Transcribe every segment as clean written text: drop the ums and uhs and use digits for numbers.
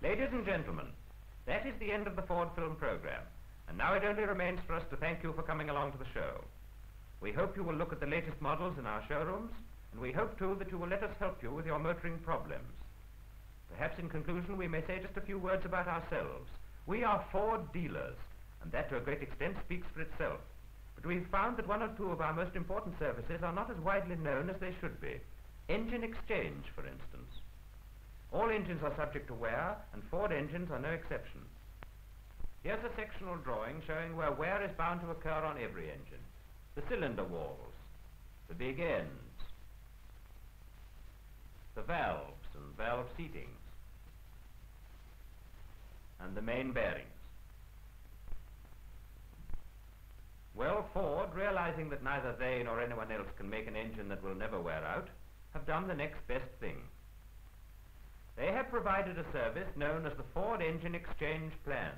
Ladies and gentlemen, that is the end of the Ford film program, and now it only remains for us to thank you for coming along to the show. We hope you will look at the latest models in our showrooms, and we hope too that you will let us help you with your motoring problems. Perhaps in conclusion we may say just a few words about ourselves. We are Ford dealers, and that to a great extent speaks for itself. But we've found that one or two of our most important services are not as widely known as they should be. Engine exchange, for instance. All engines are subject to wear, and Ford engines are no exception. Here's a sectional drawing showing where wear is bound to occur on every engine. The cylinder walls, the big ends, the valves and valve seatings, and the main bearings. Well, Ford, realizing that neither they nor anyone else can make an engine that will never wear out, have done the next best thing. They have provided a service known as the Ford Engine Exchange Plan.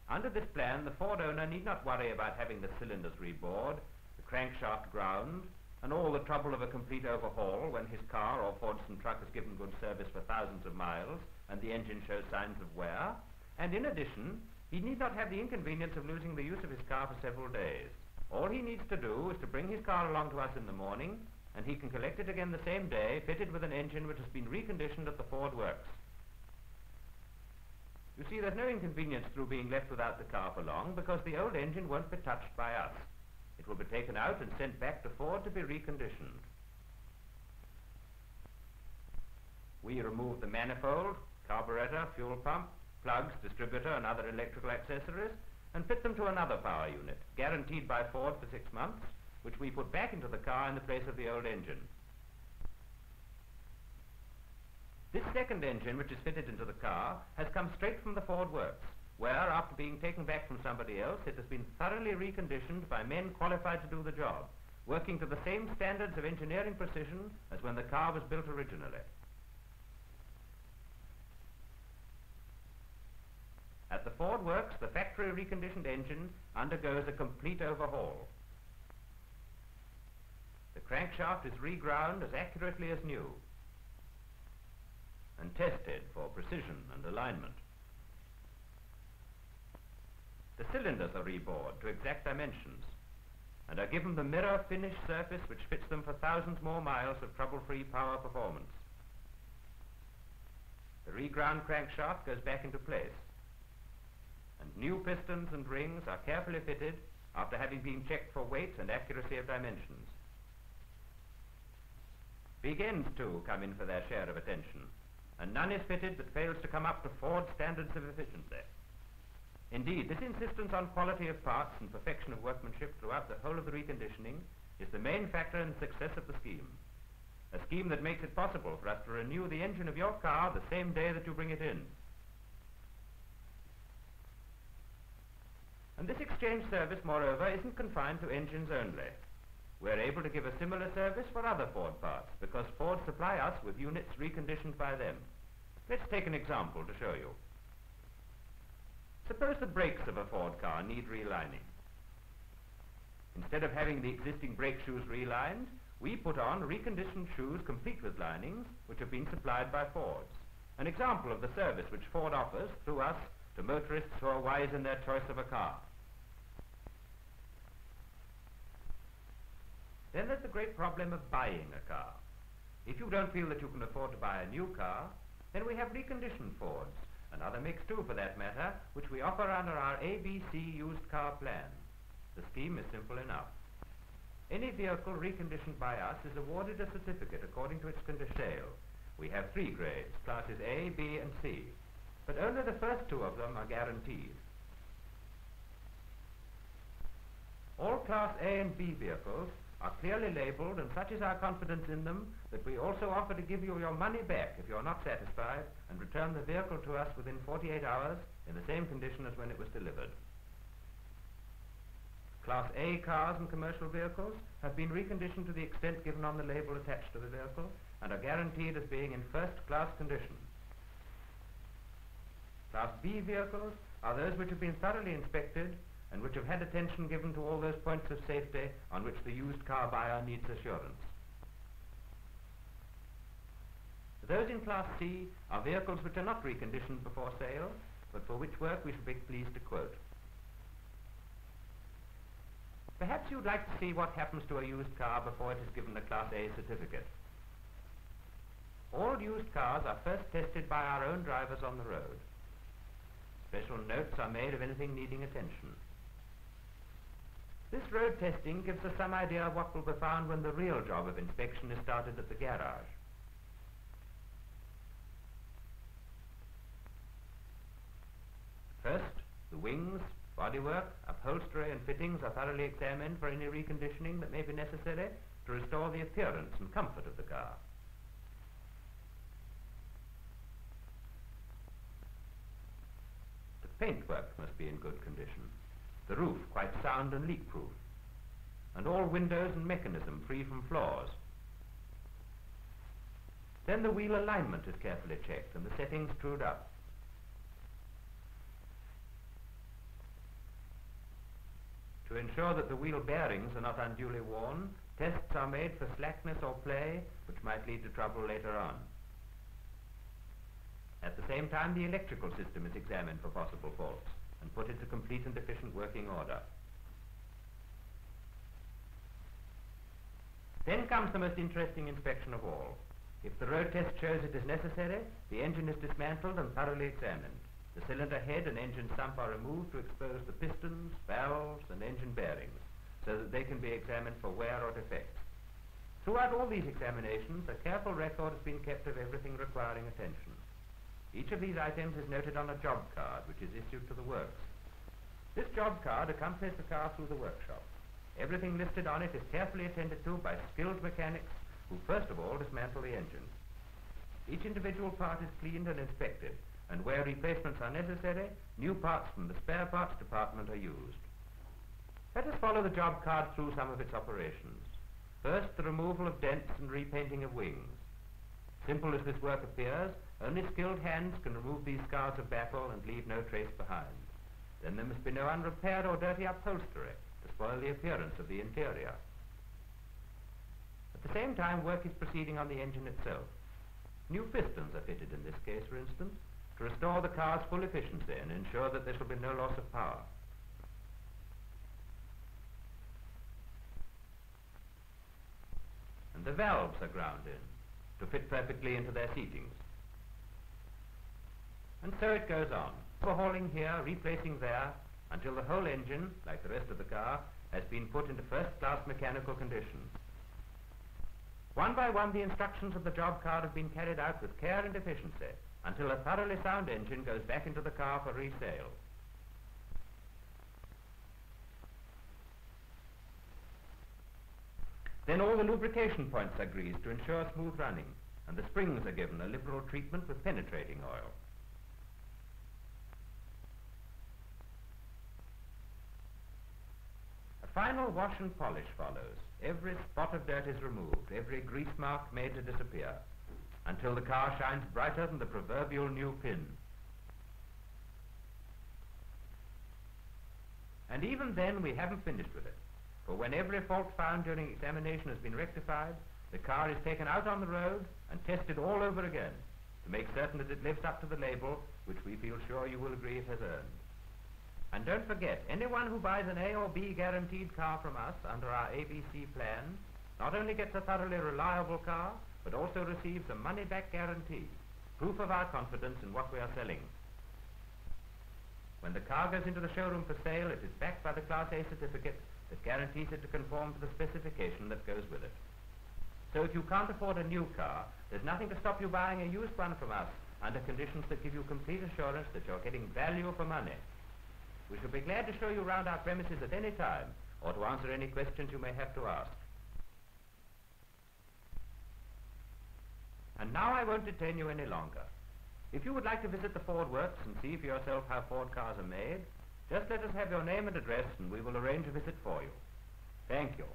Under this plan, the Ford owner need not worry about having the cylinders rebored, the crankshaft ground, and all the trouble of a complete overhaul when his car or Fordson truck has given good service for thousands of miles and the engine shows signs of wear. And in addition, he need not have the inconvenience of losing the use of his car for several days. All he needs to do is to bring his car along to us in the morning, and he can collect it again the same day, fitted with an engine which has been reconditioned at the Ford works. You see, there's no inconvenience through being left without the car for long, because the old engine won't be touched by us. It will be taken out and sent back to Ford to be reconditioned. We remove the manifold, carburetor, fuel pump, plugs, distributor and other electrical accessories, and fit them to another power unit, guaranteed by Ford for 6 months, which we put back into the car in the place of the old engine. This second engine, which is fitted into the car, has come straight from the Ford works, where, after being taken back from somebody else, it has been thoroughly reconditioned by men qualified to do the job, working to the same standards of engineering precision as when the car was built originally. At the Ford works, the factory reconditioned engine undergoes a complete overhaul. The crankshaft is reground as accurately as new and tested for precision and alignment. The cylinders are rebored to exact dimensions and are given the mirror finish surface which fits them for thousands more miles of trouble-free power performance. The reground crankshaft goes back into place, and new pistons and rings are carefully fitted after having been checked for weight and accuracy of dimensions. Big ends, too, come in for their share of attention, and none is fitted that fails to come up to Ford standards of efficiency. Indeed, this insistence on quality of parts and perfection of workmanship throughout the whole of the reconditioning is the main factor in the success of the scheme. A scheme that makes it possible for us to renew the engine of your car the same day that you bring it in. And this exchange service, moreover, isn't confined to engines only. We're able to give a similar service for other Ford parts, because Ford supply us with units reconditioned by them. Let's take an example to show you. Suppose the brakes of a Ford car need relining. Instead of having the existing brake shoes relined, we put on reconditioned shoes complete with linings, which have been supplied by Ford. An example of the service which Ford offers through us to motorists who are wise in their choice of a car. Then there's the great problem of buying a car. If you don't feel that you can afford to buy a new car, then we have reconditioned Fords, and other makes too for that matter, which we offer under our ABC used car plan. The scheme is simple enough. Any vehicle reconditioned by us is awarded a certificate according to its condition. Sale. We have 3 grades, classes A, B and C, but only the first 2 of them are guaranteed. All Class A and B vehicles are clearly labelled, and such is our confidence in them that we also offer to give you your money back if you're not satisfied and return the vehicle to us within 48 hours in the same condition as when it was delivered. Class A cars and commercial vehicles have been reconditioned to the extent given on the label attached to the vehicle and are guaranteed as being in first-class condition. Class B vehicles are those which have been thoroughly inspected and which have had attention given to all those points of safety on which the used car buyer needs assurance. those in Class C are vehicles which are not reconditioned before sale, but for which work we shall be pleased to quote. Perhaps you'd like to see what happens to a used car before it is given a Class A certificate. All used cars are first tested by our own drivers on the road. Special notes are made of anything needing attention. This road testing gives us some idea of what will be found when the real job of inspection is started at the garage. First, the wings, bodywork, upholstery and fittings are thoroughly examined for any reconditioning that may be necessary to restore the appearance and comfort of the car. The paintwork must be in good condition, the roof quite sound and leak-proof, and all windows and mechanism free from flaws. Then the wheel alignment is carefully checked and the settings screwed up. To ensure that the wheel bearings are not unduly worn, tests are made for slackness or play, which might lead to trouble later on. At the same time, the electrical system is examined for possible faults and put into complete and efficient working order. Then comes the most interesting inspection of all. If the road test shows it is necessary, the engine is dismantled and thoroughly examined. The cylinder head and engine sump are removed to expose the pistons, valves and engine bearings so that they can be examined for wear or defects. Throughout all these examinations, a careful record has been kept of everything requiring attention. Each of these items is noted on a job card which is issued to the works. This job card accompanies the car through the workshop. Everything listed on it is carefully attended to by skilled mechanics who first of all dismantle the engine. Each individual part is cleaned and inspected, and where replacements are necessary, new parts from the spare parts department are used. Let us follow the job card through some of its operations. First, the removal of dents and repainting of wings. Simple as this work appears, only skilled hands can remove these scars of battle and leave no trace behind. Then there must be no unrepaired or dirty upholstery to spoil the appearance of the interior. At the same time, work is proceeding on the engine itself. New pistons are fitted in this case, for instance, to restore the car's full efficiency and ensure that there shall be no loss of power. And the valves are ground in to fit perfectly into their seatings. And so it goes on, overhauling here, replacing there, until the whole engine, like the rest of the car, has been put into first-class mechanical condition. One by one, the instructions of the job card have been carried out with care and efficiency, until a thoroughly sound engine goes back into the car for resale. Then all the lubrication points are greased to ensure smooth running, and the springs are given a liberal treatment with penetrating oil. A final wash and polish follows. Every spot of dirt is removed, every grease mark made to disappear, until the car shines brighter than the proverbial new pin. And even then we haven't finished with it, for when every fault found during examination has been rectified, the car is taken out on the road and tested all over again to make certain that it lives up to the label which we feel sure you will agree it has earned. And don't forget, anyone who buys an A or B guaranteed car from us under our ABC plan not only gets a thoroughly reliable car, but also receives a money-back guarantee, proof of our confidence in what we are selling. When the car goes into the showroom for sale, it is backed by the Class A certificate that guarantees it to conform to the specification that goes with it. So if you can't afford a new car, there's nothing to stop you buying a used one from us under conditions that give you complete assurance that you're getting value for money. We shall be glad to show you around our premises at any time, or to answer any questions you may have to ask. And now I won't detain you any longer. If you would like to visit the Ford Works and see for yourself how Ford cars are made, just let us have your name and address and we will arrange a visit for you. Thank you.